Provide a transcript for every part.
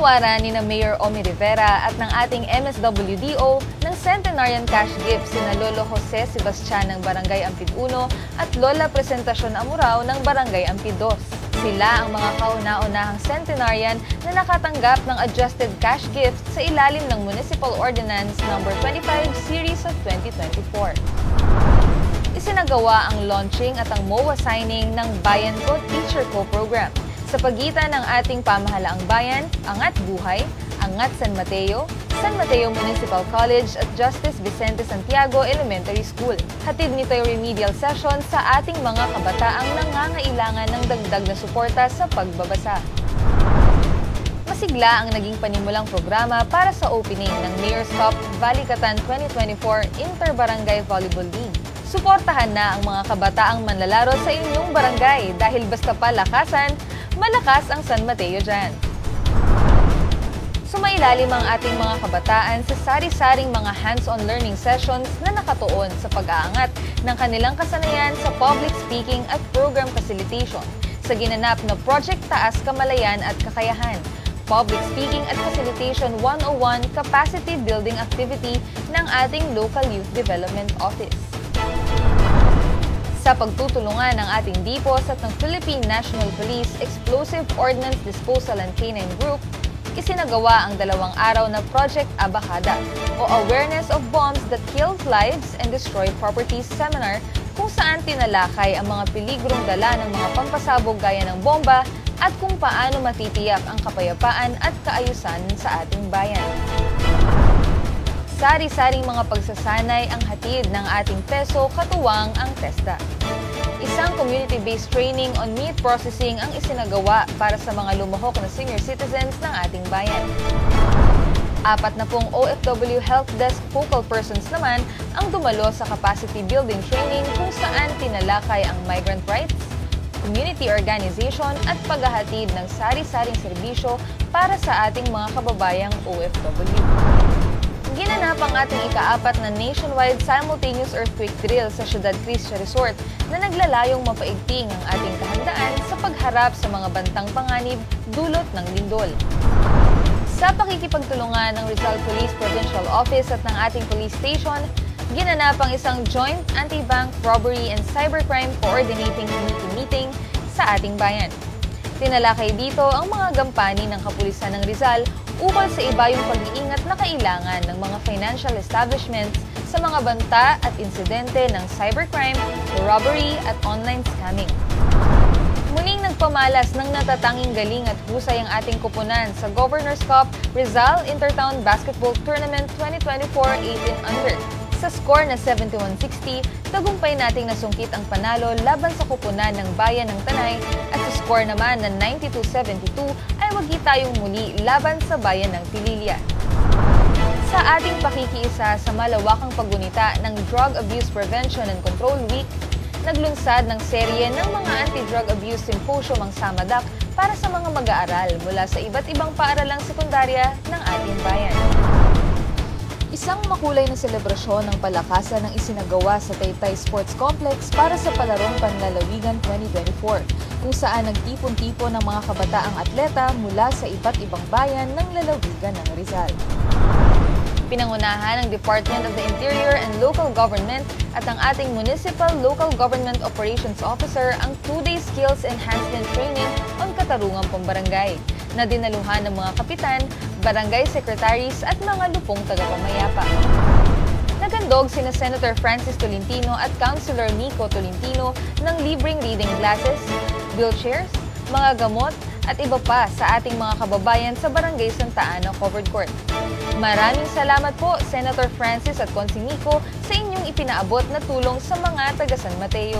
Pinawaran ni na Mayor Omi Rivera at ng ating MSWDO ng Centenarian Cash Gift sina Lolo Jose Sebastian ng Barangay Ampid 1 at Lola Presentacion Amurao ng Barangay Ampid 2. Sila ang mga kauna-unahang centenarian na nakatanggap ng adjusted cash gift sa ilalim ng Municipal Ordinance No. 25 Series of 2024. Isinagawa ang launching at ang MOA signing ng Bayan Ko Teacher Co program sa pagitan ng ating pamahalaang bayan, Angat Buhay, Angat San Mateo Municipal College at Justice Vicente Santiago Elementary School. Hatid nito yung remedial session sa ating mga kabataang nangangailangan ng dagdag na suporta sa pagbabasa. Masigla ang naging panimulang programa para sa opening ng Mayor's Cup Balikatan 2024 Inter-Barangay Volleyball League. Suportahan na ang mga kabataang manlalaro sa inyong barangay dahil basta palakasan, malakas ang San Mateo dyan. Sumailalim ang ating mga kabataan sa sari-saring mga hands-on learning sessions na nakatuon sa pag-aangat ng kanilang kasanayan sa public speaking at program facilitation sa ginanap na Project Taas Kamalayan at Kakayahan, Public Speaking at Facilitation 101 Capacity Building Activity ng ating Local Youth Development Office. Sa pagtutulungan ng ating DPOS at ng Philippine National Police Explosive Ordnance Disposal and Canine Group, isinagawa ang 2 araw na Project Abacada o Awareness of Bombs That Kill Lives and Destroy Properties seminar kung saan tinalakay ang mga peligrong dala ng mga pampasabog gaya ng bomba at kung paano matitiyak ang kapayapaan at kaayusan sa ating bayan. Sari-saring mga pagsasanay ang hatid ng ating peso katuwang ang TESDA. Isang community-based training on meat processing ang isinagawa para sa mga lumuhok na senior citizens ng ating bayan. 40 OFW Help Desk Focal Persons naman ang dumalo sa capacity building training kung saan tinalakay ang migrant rights, community organization at paghahatid ng sari-saring serbisyo para sa ating mga kababayang OFW. Ginanap ang ating ika-4 na nationwide simultaneous earthquake drill sa Ciudad Cristia Resort na naglalayong mapaigting ang ating kahandaan sa pagharap sa mga bantang panganib dulot ng lindol. Sa pakikipagtulungan ng Rizal Police Provincial Office at ng ating police station, ginanap ang isang joint anti-bank robbery and cybercrime coordinating committee meeting sa ating bayan. Tinalakay dito ang mga gampani ng kapulisan ng Rizal ukol sa iba yung pag-iingat na kailangan ng mga financial establishments sa mga banta at insidente ng cybercrime, robbery at online scamming. Muling nagpamalas ng natatanging galing at husay ang ating kupunan sa Governor's Cup Rizal Intertown Basketball Tournament 2024 18 Under. Sa score na 71-60, tagumpay nating nasungkit ang panalo laban sa kupunan ng Bayan ng Tanay at sa score naman na 92-72 ay wagi tayong muli laban sa Bayan ng Pililya. Sa ating pakikiisa sa malawakang paggunita ng Drug Abuse Prevention and Control Week, naglunsad ng serye ng mga anti-drug abuse symposium ang Samadak para sa mga mag-aaral mula sa iba't ibang paaralang sekundarya ng ating bayan. Isang makulay na selebrasyon ng palakasan ng isinagawa sa Taytay Sports Complex para sa Palarong Panlalawigan 2024, kung saan nagtipon-tipon ng mga kabataang atleta mula sa iba't ibang bayan ng lalawigan ng Rizal. Pinangunahan ng Department of the Interior and Local Government at ang ating Municipal Local Government Operations Officer ang 2-day Skills Enhancement Training on Katarungang Pambarangay na dinaluhan ng mga kapitan, barangay secretaries at mga lupong tagapamayapa. Naghandog sina Senator Francis Tolentino at Councilor Nico Tolentino ng libreng reading glasses, wheelchairs, mga gamot at iba pa sa ating mga kababayan sa Barangay Santa Ana Covered Court. Maraming salamat po, Senator Francis at Consi Nico, sa inyong ipinaabot na tulong sa mga taga San Mateo.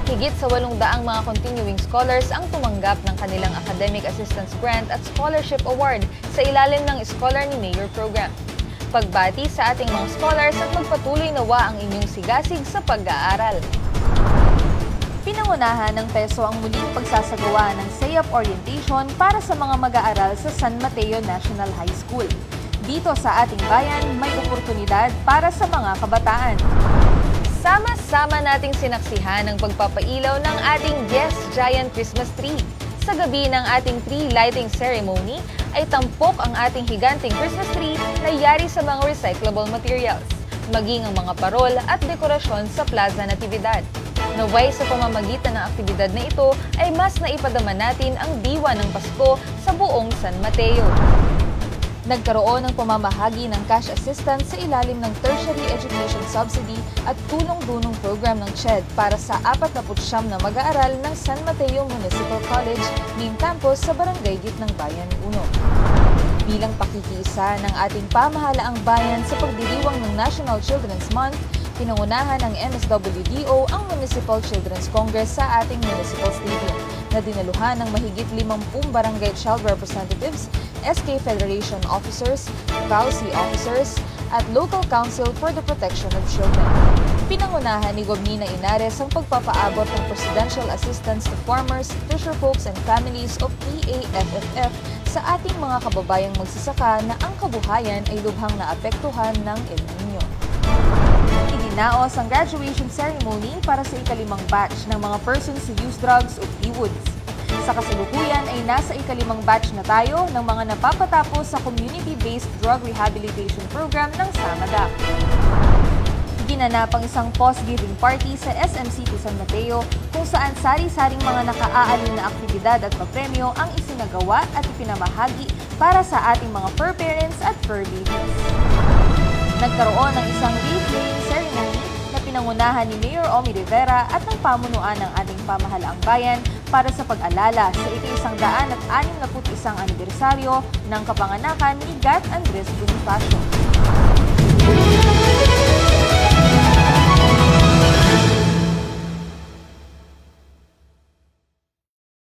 Higit sa 800 mga continuing scholars ang tumanggap ng kanilang Academic Assistance Grant at Scholarship Award sa ilalim ng Scholar ni Mayor Program. Pagbati sa ating mga scholars at magpatuloy nawa ang inyong sigasig sa pag-aaral. Pinangunahan ng PESO ang muling pagsasagawa ng SEAP orientation para sa mga mag-aaral sa San Mateo National High School. Dito sa ating bayan, may oportunidad para sa mga kabataan. Sama-sama nating sinaksihan ang pagpapailaw ng ating Yes Giant Christmas Tree Sa gabi ng ating tree lighting ceremony ay tampok ang ating higanting Christmas tree na yari sa mga recyclable materials, maging ang mga parol at dekorasyon sa Plaza Natividad. Naway sa pamamagitan ng aktibidad na ito ay mas naipadama natin ang diwa ng Pasko sa buong San Mateo. Nagkaroon ng pamamahagi ng cash assistance sa ilalim ng Tertiary Education Subsidy at tulong-dunong program ng CHED para sa 49 na mag-aaral ng San Mateo Municipal College main campus sa Barangay Gitnang Bayan 1. Bilang pakikiisa ng ating pamahalaang bayan sa pagdiriwang ng National Children's Month, pinangunahan ng MSWDO ang Municipal Children's Congress sa ating Municipal Stadium na dinaluhan ng mahigit 50 barangay child representatives, SK Federation officers, VALC officers, at Local Council for the Protection of Children. Pinangunahan ni Gobnina Inares ang pagpapaabot ng presidential assistance to farmers, fisherfolks, and families of PAFFF sa ating mga kababayang magsasaka na ang kabuhayan ay lubhang naapektuhan ng El Nino. Idinaos ang graduation ceremony para sa ika-5 batch ng mga persons who use drugs o P-Woods. Sa kasalukuyan ay nasa ika-5 batch na tayo ng mga napapatapos sa community-based drug rehabilitation program ng SAMADAC. Ginanap ang isang post-giving party sa SM City San Mateo kung saan sari-saring mga nakaaaliw na aktibidad at papremyo ang isinagawa at ipinamahagi para sa ating mga fur parents at fur babies. Nagkaroon ng isang wreath-laying ceremony na pinangunahan ni Mayor Omi Rivera at ng pamunuan ng ating pamahalaang bayan para sa pag-alala sa ika-161 anibersaryo ng kapanganakan ni Gat Andres Bonifacio.